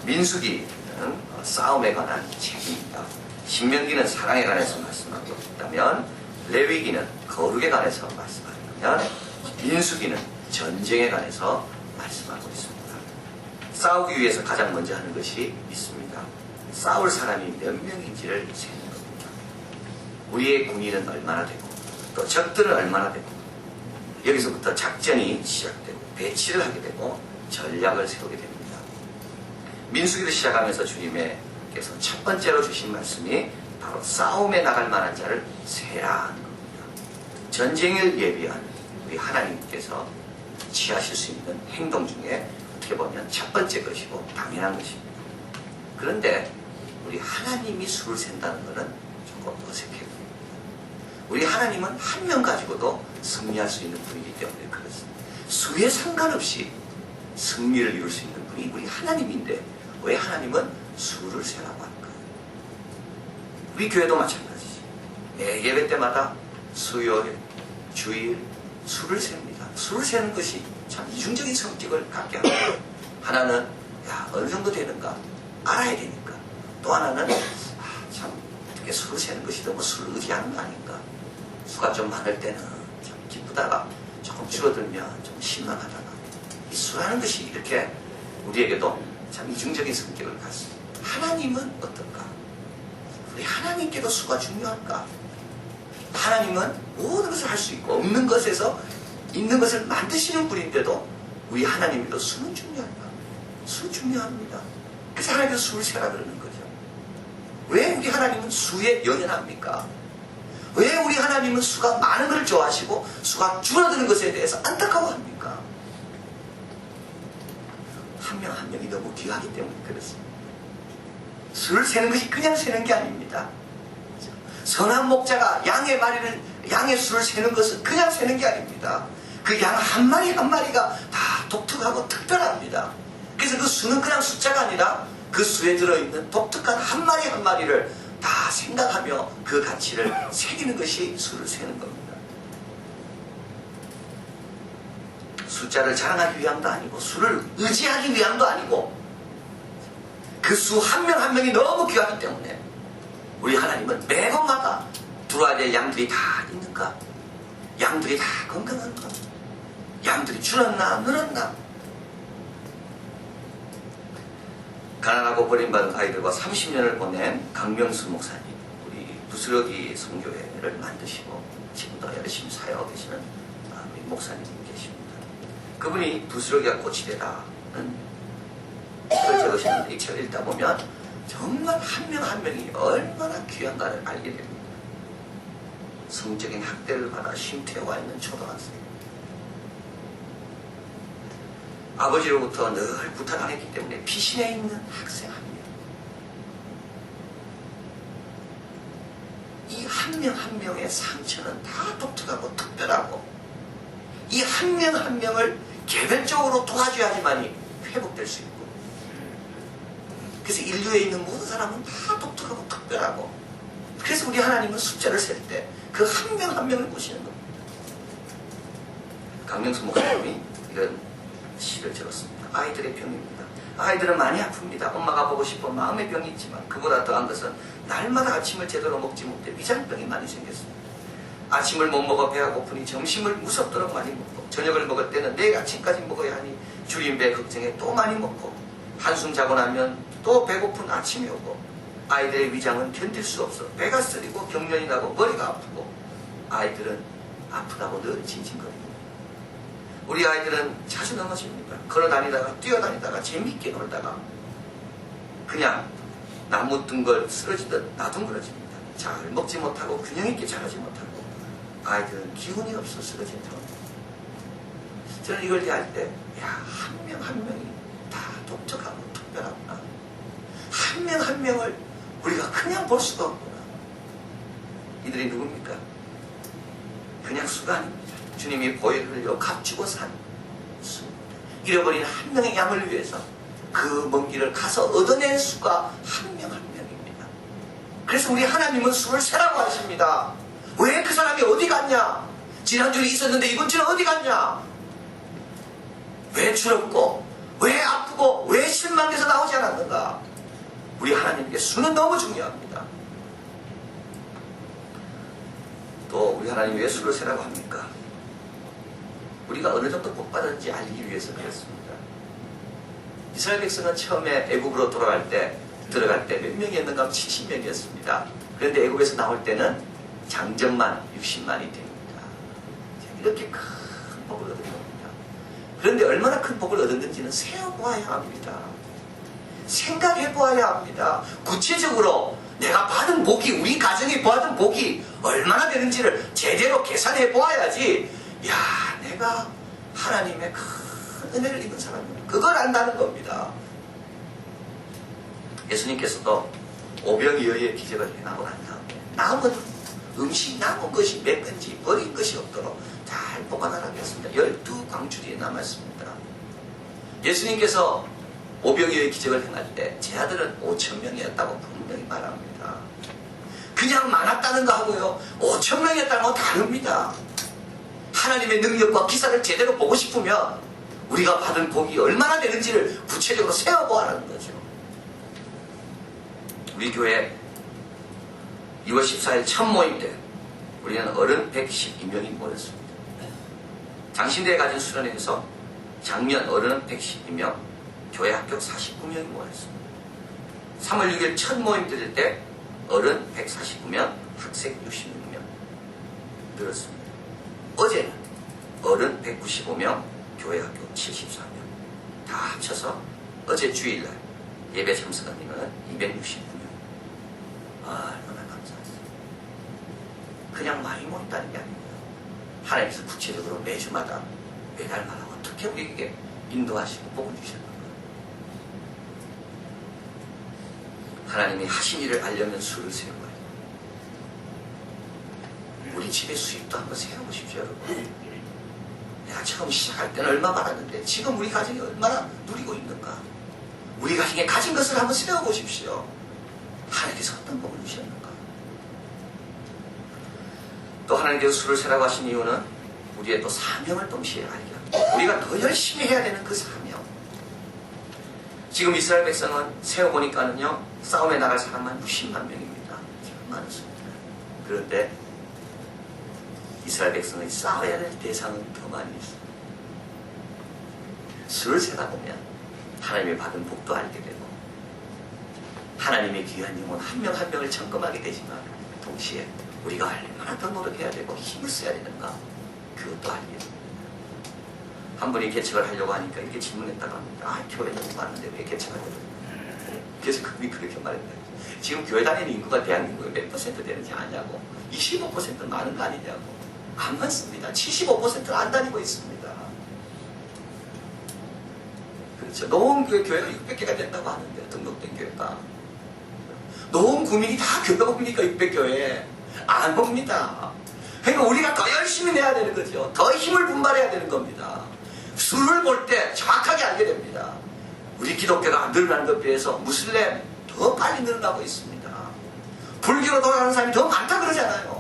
민수기는 싸움에 관한 책입니다. 신명기는 사랑에 관해서 말씀하고 있다면 레위기는 거룩에 관해서 말씀하면 민수기는 전쟁에 관해서 말씀하고 있습니다. 싸우기 위해서 가장 먼저 하는 것이 믿습니다. 싸울 사람이 몇 명인지를 세는 겁니다. 우리의 군인은 얼마나 되고 또 적들은 얼마나 되고 여기서부터 작전이 시작되고 배치를 하게 되고 전략을 세우게 됩니다. 민수기를 시작하면서 주님께서 첫 번째로 주신 말씀이 바로 싸움에 나갈 만한 자를 세라 하는 겁니다. 전쟁을 예비한 우리 하나님께서 취하실 수 있는 행동 중에 어떻게 보면 첫 번째 것이고 당연한 것입니다. 그런데 우리 하나님이 수를 센다는 것은 조금 어색해 보입니다. 우리 하나님은 한 명 가지고도 승리할 수 있는 분이기 때문에 그렇습니다. 수에 상관없이 승리를 이룰 수 있는 분이 우리 하나님인데 왜 하나님은 수를 세라고 할까요? 우리 교회도 마찬가지지. 매 예배 때마다 수요일, 주일 수를 셉니다. 수를 세는 것이 참 이중적인 성격을 갖게 합니다. 하나는 어느 정도 되는가 알아야 되니까, 또 하나는 참 어떻게 수를 세는 것이 너무 수를 의지하는 거 아닌가. 수가 좀 많을 때는 참 기쁘다가 조금 줄어들면 좀 실망하다가, 이 수라는 것이 이렇게 우리에게도 참 이중적인 성격을 갖습니다. 하나님은 어떨까? 우리 하나님께도 수가 중요할까? 하나님은 모든 것을 할 수 있고 없는 것에서 있는 것을 만드시는 분인데도 우리 하나님께도 수는 중요할까? 수 중요합니다. 그래서 하나님께서 수를 세라 그러는 거죠. 왜 우리 하나님은 수에 연연합니까? 왜 우리 하나님은 수가 많은 것을 좋아하시고 수가 줄어드는 것에 대해서 안타까워합니까? 한 명 한 명이 너무 귀하기 때문에 그렇습니다. 수를 세는 것이 그냥 세는 게 아닙니다. 선한 목자가 양의 수를 세는 것은 그냥 세는 게 아닙니다. 그 양 한 마리 한 마리가 다 독특하고 특별합니다. 그래서 그 수는 그냥 숫자가 아니라 그 수에 들어있는 독특한 한 마리 한 마리를 다 생각하며 그 가치를 새기는 것이 수를 세는 겁니다. 숫자를 자랑하기 위함도 아니고 수를 의지하기 위함도 아니고 그 수 한 명 한 명이 너무 귀하기 때문에 우리 하나님은 매번마다 들어와야 될 양들이 다 있는가? 양들이 다 건강한가? 양들이 줄었나 늘었나? 가난하고 버림받은 아이들과 30년을 보낸 강명수 목사님, 우리 부스러기 선교회를 만드시고 지금도 열심히 사역하고 계시는 우리 목사님이 계십니다. 그분이 부스러기가 꽃이 되다는 책을 적으셨는데 이 책을 읽다 보면 정말 한 명 한 명이 얼마나 귀한가를 알게 됩니다. 성적인 학대를 받아 쉼터에 와 있는 초등학생, 아버지로부터 늘 부탁당했기 때문에 피신해 있는 학생 한 명, 이 한 명 한 명의 상처는 다 독특하고 특별하고 이 한 명 한 명을 개별적으로 도와줘야지만이 회복될 수 있고, 그래서 인류에 있는 모든 사람은 다 독특하고 특별하고, 그래서 우리 하나님은 숫자를 셀 때 그 한 명 한 명을 보시는 겁니다. 강명수 목사님이 이런 시를 적었습니다. 아이들의 병입니다. 아이들은 많이 아픕니다. 엄마가 보고 싶어 마음의 병이 있지만 그보다 더한 것은 날마다 아침을 제대로 먹지 못해 위장병이 많이 생겼습니다. 아침을 못 먹어 배가 고프니 점심을 무섭도록 많이 먹고, 저녁을 먹을 때는 내일 아침까지 먹어야 하니 줄인 배 걱정에 또 많이 먹고, 한숨 자고 나면 또 배고픈 아침이 오고, 아이들의 위장은 견딜 수 없어 배가 쓰리고 경련이 나고 머리가 아프고, 아이들은 아프다고 늘 징징거립니다. 우리 아이들은 자주 넘어집니다. 걸어다니다가 뛰어다니다가 재미있게 놀다가 그냥 나무 둥걸 쓰러지듯 나둥그러집니다. 잘 먹지 못하고 균형 있게 자라지 못하고, 아이들은 기운이 없어 쓰러진다고 합니다. 저는 이걸 대할 때 한 명 한 명이 다 독특하고 특별하구나. 한 명 한 명을 우리가 그냥 볼 수가 없구나. 이들이 누굽니까? 그냥 수가 아닙니다. 주님이 보혈을 흘려 값주고 산 수, 잃어버린 한 명의 양을 위해서 그 먼 길을 가서 얻어낸 수가 한 명 한 명입니다. 그래서 우리 하나님은 수를 세라고 하십니다. 왜 그 사람이 어디 갔냐? 지난주에 있었는데 이번 주는 어디 갔냐? 왜 줄었고 왜 아프고 왜 실망돼서 나오지 않았는가? 우리 하나님께 수는 너무 중요합니다. 또 우리 하나님이 왜 수를 세라고 합니까? 우리가 어느 정도 복받았는지 알기 위해서 그렇습니다. 이스라엘 백성은 처음에 애굽으로 들어갈 때 몇 명이었는가 하면 70명이었습니다. 그런데 애굽에서 나올 때는 장정만 60만이 됩니다. 이렇게 큰 복을 얻은 겁니다. 그런데 얼마나 큰 복을 얻었는지는 세어보아야 합니다. 생각해 보아야 합니다. 구체적으로 내가 받은 복이, 우리 가정이 받은 복이 얼마나 되는지를 제대로 계산해 보아야지, 야, 내가 하나님의 큰 은혜를 입은 사람이야. 그걸 안다는 겁니다. 예수님께서도 오병이어의 기적을 행하고 난 다음에 음식 남은 것이 몇 건지 버린 것이 없도록 잘 보관하라고 했습니다. 12광주리에 남았습니다. 예수님께서 오병이어의 기적을 행할 때 제 아들은 5,000명이었다고 분명히 말합니다. 그냥 많았다는 거 하고요, 5,000명이었다는 거 다릅니다. 하나님의 능력과 기사를 제대로 보고 싶으면 우리가 받은 복이 얼마나 되는지를 구체적으로 세어보아라는 거죠. 우리 교회 2월 14일 첫 모임 때 우리는 어른 112명이 모였습니다. 장신대에 가진 수련회에서 작년 어른 112명, 교회 합격 49명이 모였습니다. 3월 6일 첫 모임 드릴 때 어른 149명, 학생 66명 늘었습니다. 어제는 어른 195명, 교회 합격 74명 다 합쳐서 어제 주일날 예배 참석한 인원은 269명. 얼마나 감사합니다. 그냥 많이 모인다는 게 아닙니다. 하나님께서 구체적으로 매주마다 매달마다 어떻게 우리에게 인도하시고 복을 주셨는가. 하나님이 하신 일을 알려면 수를 세워야 돼요. 우리 집의 수입도 한번 세워보십시오, 여러분. 내가 처음 시작할 때는 얼마 받았는데 지금 우리 가정이 얼마나 누리고 있는가. 우리 가정에 가진 것을 한번 세워보십시오. 하나님께서 어떤 복을 주셨는가. 또 하나님께서 수를 세라고 하신 이유는 우리의 또 사명을 동시에 알게 합니다. 우리가 더 열심히 해야 되는 그 사명. 지금 이스라엘 백성은 세어보니까는요, 싸움에 나갈 사람만 60만 명입니다. 참 많습니다. 그런데 이스라엘 백성이 싸워야 될 대상은 더 많이 있어요. 수를 세다 보면 하나님이 받은 복도 알게 되고 하나님의 귀한 영혼 한 명 한 명을 점검하게 되지만 동시에 우리가 얼마나 더 노력해야 되고 힘을 써야 되는가, 그것도 알게 됩니다. 한 분이 개척을 하려고 하니까 이렇게 질문했다고 합니다. 교회 너무 많은데 왜 개척을 해요? 그래서 그분이 그렇게 말했다. 지금 교회 다니는 인구가 대한민국의 몇 퍼센트 되는지 아냐고. 25% 많은 거 아니냐고. 안 많습니다. 75%는 안 다니고 있습니다. 그렇죠. 노원교회 교회가 600개가 된다고 하는데, 등록된 교회가. 노원 구민이 다 교회 옵니까? 600교회. 안 옵니다. 그러니까 우리가 더 열심히 내야 되는 거죠. 더 힘을 분발해야 되는 겁니다. 수를 볼 때 정확하게 알게 됩니다. 우리 기독교가 안 늘어나는 것에 비해서 무슬림 더 빨리 늘어나고 있습니다. 불교로 돌아가는 사람이 더 많다 그러잖아요.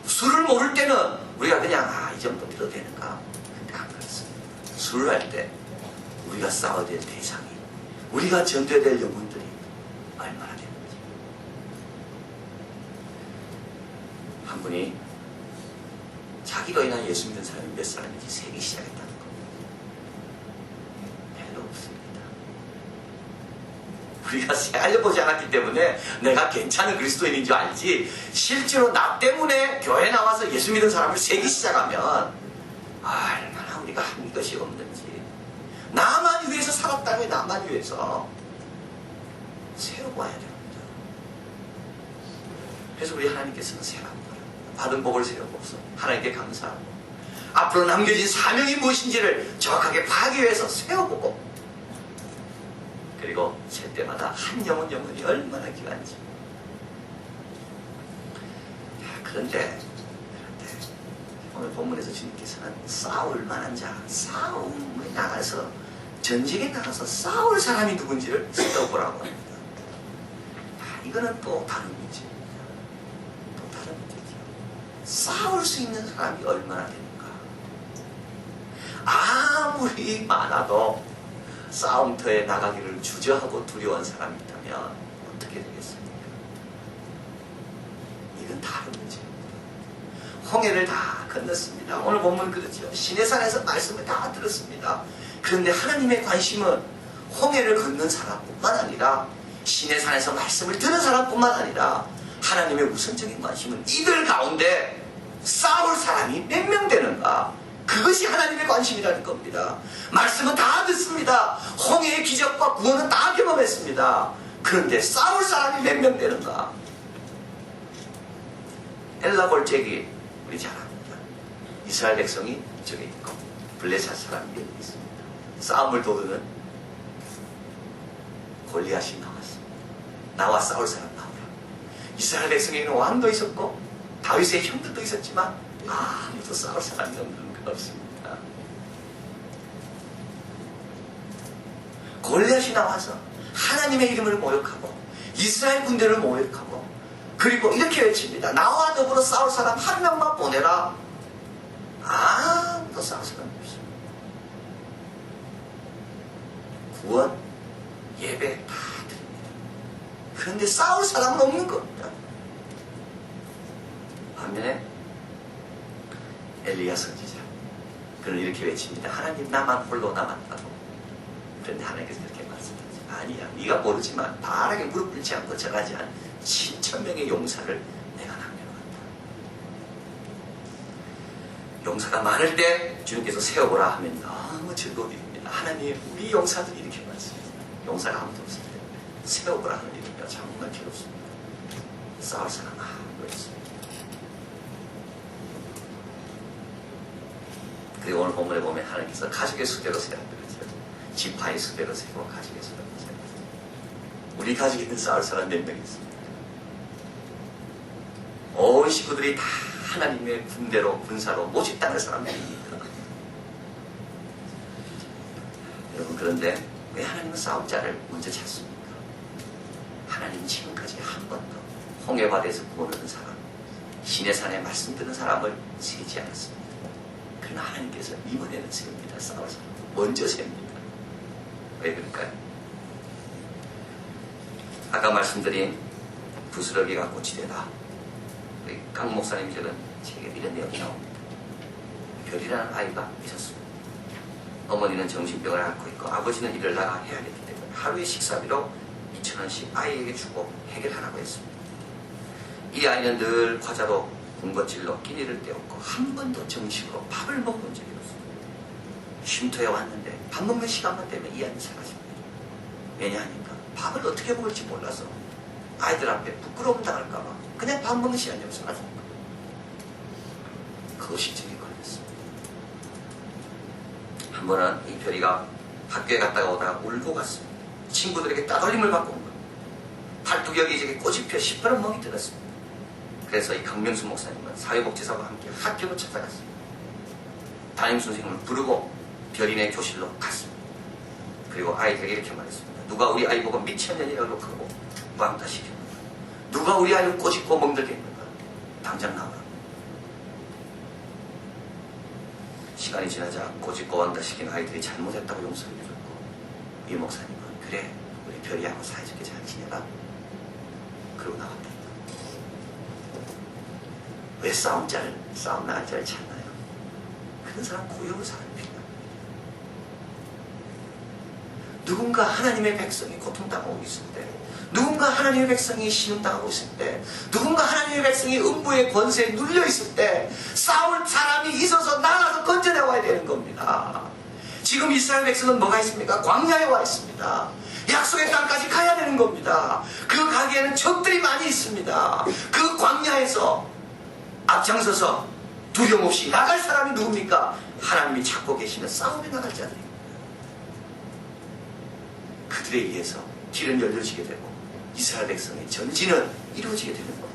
수를 모를 때는 우리가 그냥 이 정도 들어도 되는가? 근데 안 그렇습니다. 수를 할 때 우리가 싸워야 될 대상이, 우리가 전도해야 될 영혼들이 얼마나 되는지. 한 분이 자기로 인한 예수 믿는 사람이 몇 사람인지 세기 시작했다는 겁니다. 별로 없습니다. 우리가 알려보지 않았기 때문에 내가 괜찮은 그리스도인인 줄 알지, 실제로 나 때문에 교회 나와서 예수 믿는 사람을 세기 시작하면 얼마나 우리가 한 것이 없는지. 나만 위해서 살았다면 나만 위해서 세워봐야 됩니다. 그래서 우리 하나님께서는 세라고 받은 복을 세워봅소. 하나님께 감사하고 앞으로 남겨진 사명이 무엇인지를 정확하게 파악하기 위해서 세워보고, 그리고 셀 때마다 한 영혼이 얼마나 귀한지. 그런데 오늘 본문에서 주님께서는 싸울 만한 자, 싸움에 나가서, 전쟁에 나가서 싸울 사람이 누군지를 세워보라고 합니다. 이거는 또 다른 문제입니다. 또 다른 문제죠. 싸울 수 있는 사람이 얼마나 되는가. 아무리 많아도 싸움터에 나가기를 주저하고 두려워한 사람이 있다면 어떻게 되겠습니까? 이건 다른 문제입니다. 홍해를 다 건넜습니다. 오늘 본문 그렇죠. 시내산에서 말씀을 다 들었습니다. 그런데 하나님의 관심은 홍해를 건넌 사람뿐만 아니라 시내산에서 말씀을 들은 사람뿐만 아니라 하나님의 우선적인 관심은 이들 가운데 싸울 사람이 몇 명 되는가, 그것이 하나님의 관심이라는 겁니다. 말씀은 다 듣습니다. 홍해의 기적과 구원은 다 경험했습니다. 그런데 싸울 사람이 몇 명 되는가. 엘라 골짜기 우리 잘 압니다. 이스라엘 백성이 저기 있고 블레셋 사람이 여기 있습니다. 싸움을 도우는 골리앗이 나왔습니다. 나와 싸울 사람 나오라. 이스라엘 백성에게는 왕도 있었고 다윗의 형들도 있었지만 아무도 싸울 사람이 없습니다. 골리앗이 나와서 하나님의 이름을 모욕하고 이스라엘 군대를 모욕하고 그리고 이렇게 외칩니다. 나와 더불어 싸울 사람 한 명만 보내라. 아무도 싸울 사람이 없습니다. 구원, 예배 다 드립니다. 그런데 싸울 사람은 없는 겁니다. 반면에 엘리야 선지자, 그는 이렇게 외칩니다. 하나님, 나만 홀로 남았다고. 그런데 하나님께서 이렇게 말씀하지. 아니야, 네가 모르지만 바라게 무릎 꿇지 않고 절하지 않은 7,000명의 용사를 내가 남겨놓았다. 용사가 많을 때 주님께서 세워보라 하면 너무 즐거움입니다. 하나님, 우리 용사들이 이렇게 말씀합니다. 용사가 아무도 없을 때 세워보라 하는 일이면 정말 괴롭습니다. 싸울 사람 아무도 없습니다. 그리고 오늘 본문에 보면 하나님께서 가족의 수대로 세웠다 그러죠. 지파의 수대로 세고 가족의 수대로 세웠다. 우리 가족에는 싸울 사람 몇 명 있습니다. 온 식구들이 다 하나님의 군대로 군사로 모집당할 사람들입니다. 여러분, 그런데 왜 하나님은 싸울 자를 먼저 찾습니까? 하나님은 지금까지 한 번도 홍해바다에서 구원 얻은 사람, 시내산에 말씀 듣는 사람을 세지 않았습니다. 그러나 하나님께서 이번에는 세웁니다. 싸울 사람 먼저 세웁니다. 왜 그럴까요? 아까 말씀드린 부스러기가 꽃이 되다. 강 목사님 적은 책에 이런 내용이 나옵니다. 별이라는 아이가 있었습니다. 어머니는 정신병을 앓고 있고 아버지는 일을 나가 해야 했기 때문에 하루의 식사비로 2,000원씩 아이에게 주고 해결하라고 했습니다. 이 아이는 늘 과자로 군것질로 끼니를 때웠고 한 번도 정식으로 밥을 먹은 적이 없습니다. 쉼터에 왔는데 밥 먹는 시간만 되면 이 아이는 사라집니다. 왜냐하니까 밥을 어떻게 먹을지 몰라서 아이들 앞에 부끄러움 당할까봐 그냥 밥 먹는 시간이 없어 사라집니다. 그것이 저기 걸렸습니다. 한 번은 이 별이가 학교에 갔다가 오다가 울고 갔습니다. 친구들에게 따돌림을 받고 온 겁니다. 팔뚝 여기저기 꽃이 펴 시퍼런 멍이 들었습니다. 그래서 이 강명수 목사님은 사회복지사와 함께 학교로 찾아갔습니다. 담임선생님을 부르고 별이네 교실로 갔습니다. 그리고 아이들에게 이렇게 말했습니다. 누가 우리 아이 보고 미천년이라고 욕하고 왕따시켰는가? 누가 우리 아이를 꼬집고 멍들게 했는가? 당장 나와라. 시간이 지나자 꼬집고 왕따시킨 아이들이 잘못했다고 용서를 해줬고 이 목사님은 그래, 우리 별이하고 사이좋게 잘 지내라. 그러고 나갑니다. 왜 싸움 나갈 자를 찾나요? 그런 사람 고역을 사람이 필요합니다. 누군가 하나님의 백성이 고통당하고 있을 때, 누군가 하나님의 백성이 신음당하고 있을 때, 누군가 하나님의 백성이 음부의 권세에 눌려있을 때 싸울 사람이 있어서 나가서 건져내와야 되는 겁니다. 지금 이스라엘 백성은 뭐가 있습니까? 광야에 와 있습니다. 약속의 땅까지 가야 되는 겁니다. 그 가기에는 적들이 많이 있습니다. 그 광야에서 앞장서서 두려움 없이 나갈 사람이 누굽니까? 하나님이 찾고 계시는 싸움에 나갈 자들입니다. 그들에 의해서 길은 열려지게 되고 이스라엘 백성의 전진은 이루어지게 되는 겁니다.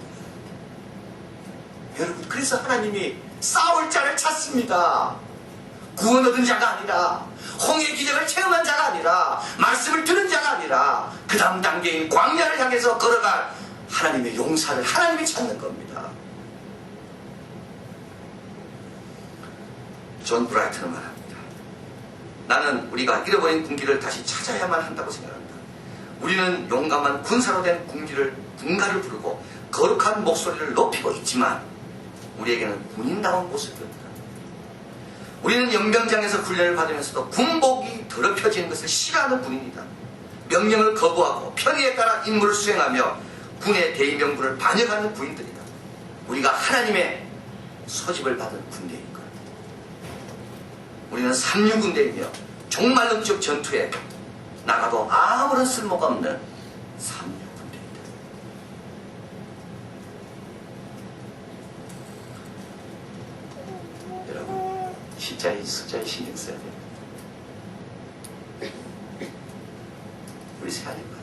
여러분, 그래서 하나님이 싸울 자를 찾습니다. 구원 얻은 자가 아니라, 홍해의 기적을 체험한 자가 아니라, 말씀을 들은 자가 아니라 그 다음 단계인 광야를 향해서 걸어갈 하나님의 용사를 하나님이 찾는 겁니다. 존 브라이트는 말합니다. 나는 우리가 잃어버린 군기를 다시 찾아야만 한다고 생각합니다. 우리는 용감한 군사로 된 군가를 부르고 거룩한 목소리를 높이고 있지만 우리에게는 군인다운 모습이 없다. 우리는 연병장에서 훈련을 받으면서도 군복이 더럽혀지는 것을 싫어하는 군인이다. 명령을 거부하고 편의에 따라 임무를 수행하며 군의 대의명분을 반역하는 군인들이다. 우리가 하나님의 소집을 받은 군대인 것. 우리는 삼류군대이며 종말론적 전투에 나가도 아무런 쓸모가 없는 삼류군대이다. 여러분, 숫자에 신경 써야 됩니다. 우리 생각해봐요.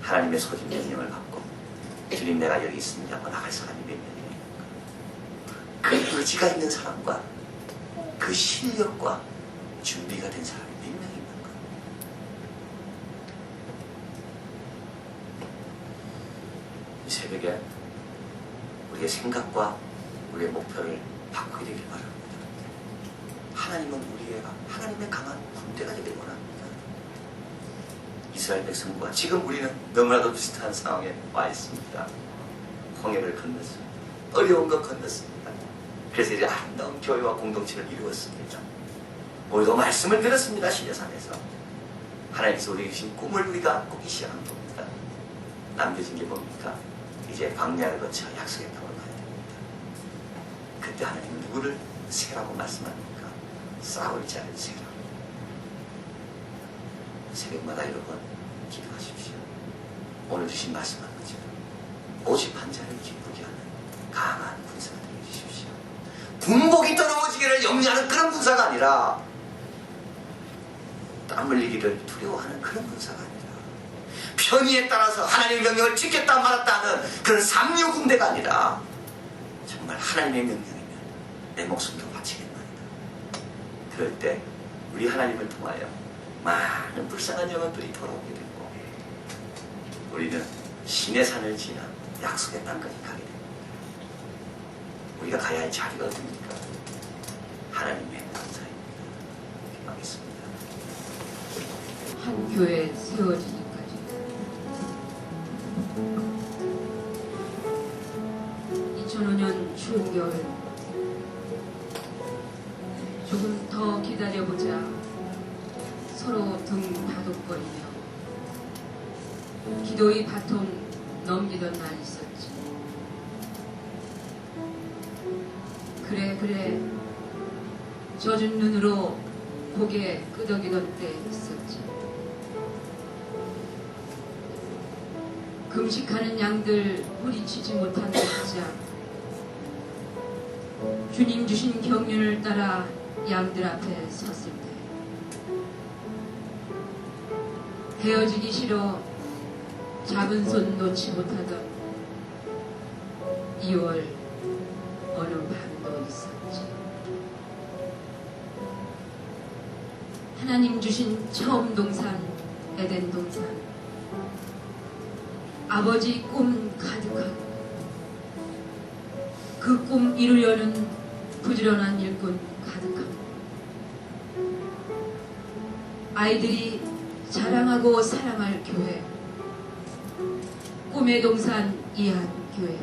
하나님의 소집 명령을 받고 주님 내가 여기 있습니다 하고 나갈 사람이 몇 명입니까? 그 의지가 있는 사람과 그 실력과 준비가 된 사람이 몇 명입니까? 이 새벽에 우리의 생각과 우리의 목표를 바꾸게 되길 바랍니다. 하나님의 강한 군대가 되길 원합니다. 이스라엘 백성과 지금 우리는 너무나도 비슷한 상황에 와 있습니다. 홍해를 건넜습니다. 어려운 것 건넜습니다. 그래서 이제 아름다운 교회와 공동체를 이루었습니다. 오늘도 말씀을 들었습니다. 시내산에서 하나님께서 우리에게 주신 꿈을 우리가 꾸기 시작한 겁니다. 남겨진 게 뭡니까? 이제 광야를 거쳐 약속의 땅을 가야 됩니다. 그때 하나님은 누구를 세라고 말씀합니까? 싸울 자를 세라. 새벽마다 여러분 기도하십시오. 오늘 주신 말씀한 것처럼 오직 한 자를 기쁘게 하는 강한 군사가 되어주십시오. 군복이 더러워지기를 염려하는 그런 군사가 아니라 땀 흘리기를 두려워하는 그런 군사가 아니라 편의에 따라서 하나님의 명령을 지켰다 말았다 하는 그런 삼류군대가 아니라 정말 하나님의 명령이면 내 목숨도 바치겠나이다. 그럴 때 우리 하나님을 통하여 많은 불쌍한 영혼들이 돌아오게 되고 우리는 신의 산을 지나 약속의 땅까지 가게 됩니다. 우리가 가야 할 자리가 어딥니까? 하나님의 군사입니다. 기도하겠습니다. 한 교회 세워지기까지 2005년 추운 겨울 조금 더 기다려보자 서로 등 다독거리며 기도의 바통 넘기던 날이 있었지. 그래 젖은 눈으로 고개 끄덕이던 때 있었지. 금식하는 양들 뿌리치지 못한 백자 주님 주신 경륜을 따라 양들 앞에 섰을 때 헤어지기 싫어 잡은 손 놓지 못하던 2월 어느 밤도 있었지. 하나님 주신 처음 동산 에덴 동산 아버지 꿈 가득하고 그 꿈 이루려는 부지런한 일꾼 가득하고 아이들이 자랑하고 사랑할 교회 꿈의 동산 이한교회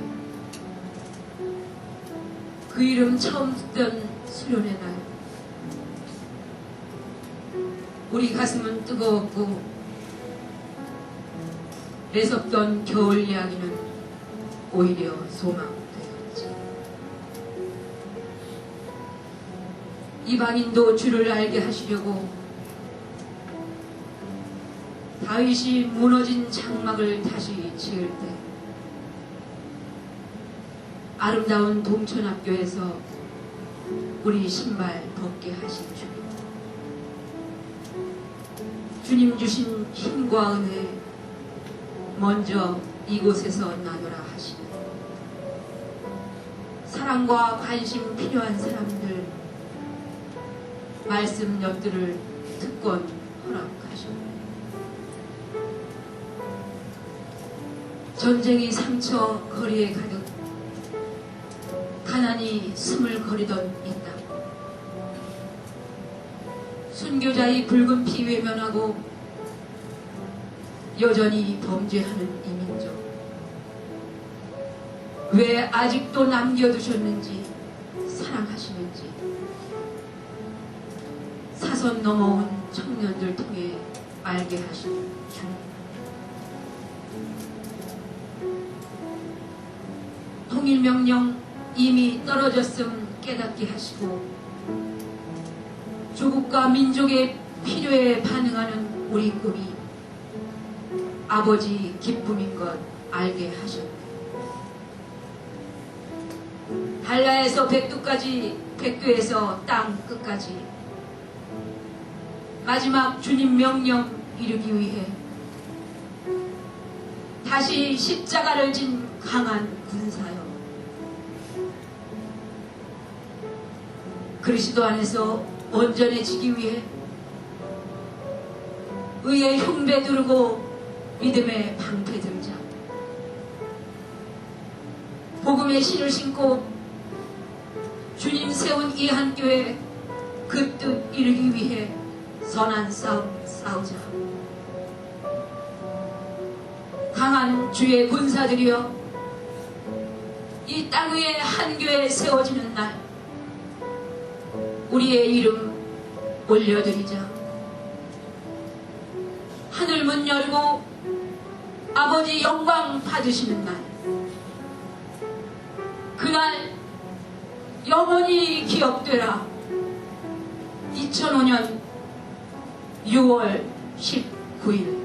그 이름 처음 듣던 수련의 날 우리 가슴은 뜨거웠고 매섭던 겨울 이야기는 오히려 소망되었지. 이방인도 주를 알게 하시려고 다윗이 무너진 장막을 다시 지을 때 아름다운 동천학교에서 우리 신발 벗게 하신 주님 주신 힘과 은혜 먼저 이곳에서 나누라 하시니 사랑과 관심 필요한 사람들 말씀 엿들을 특권 허락하시니 전쟁이 상처 거리에 가득 가난이 스물거리던 이 땅 선교자의 붉은 피 외면하고 여전히 범죄하는 이민족, 왜 아직도 남겨두셨는지, 사랑하시는지 사선 넘어온 청년들 통해 알게 하신 주님, 통일명령 이미 떨어졌음 깨닫게 하시고 조국과 민족의 필요에 반응하는 우리 꿈이 아버지 기쁨인 것 알게 하셨네. 한라에서 백두까지, 백두에서 땅 끝까지 마지막 주님 명령 이루기 위해 다시 십자가를 진 강한 군사여, 그리스도 안에서 온전해지기 위해 의의 흉배 두르고 믿음의 방패 들자. 복음의 신을 신고 주님 세운 이 한 교회 그 뜻 이루기 위해 선한 싸움 싸우자. 강한 주의 군사들이여, 이 땅 위에 한 교회 세워지는 날 우리의 이름 올려드리자. 하늘 문 열고 아버지 영광 받으시는 날, 그날 영원히 기억되라. 2005년 6월 19일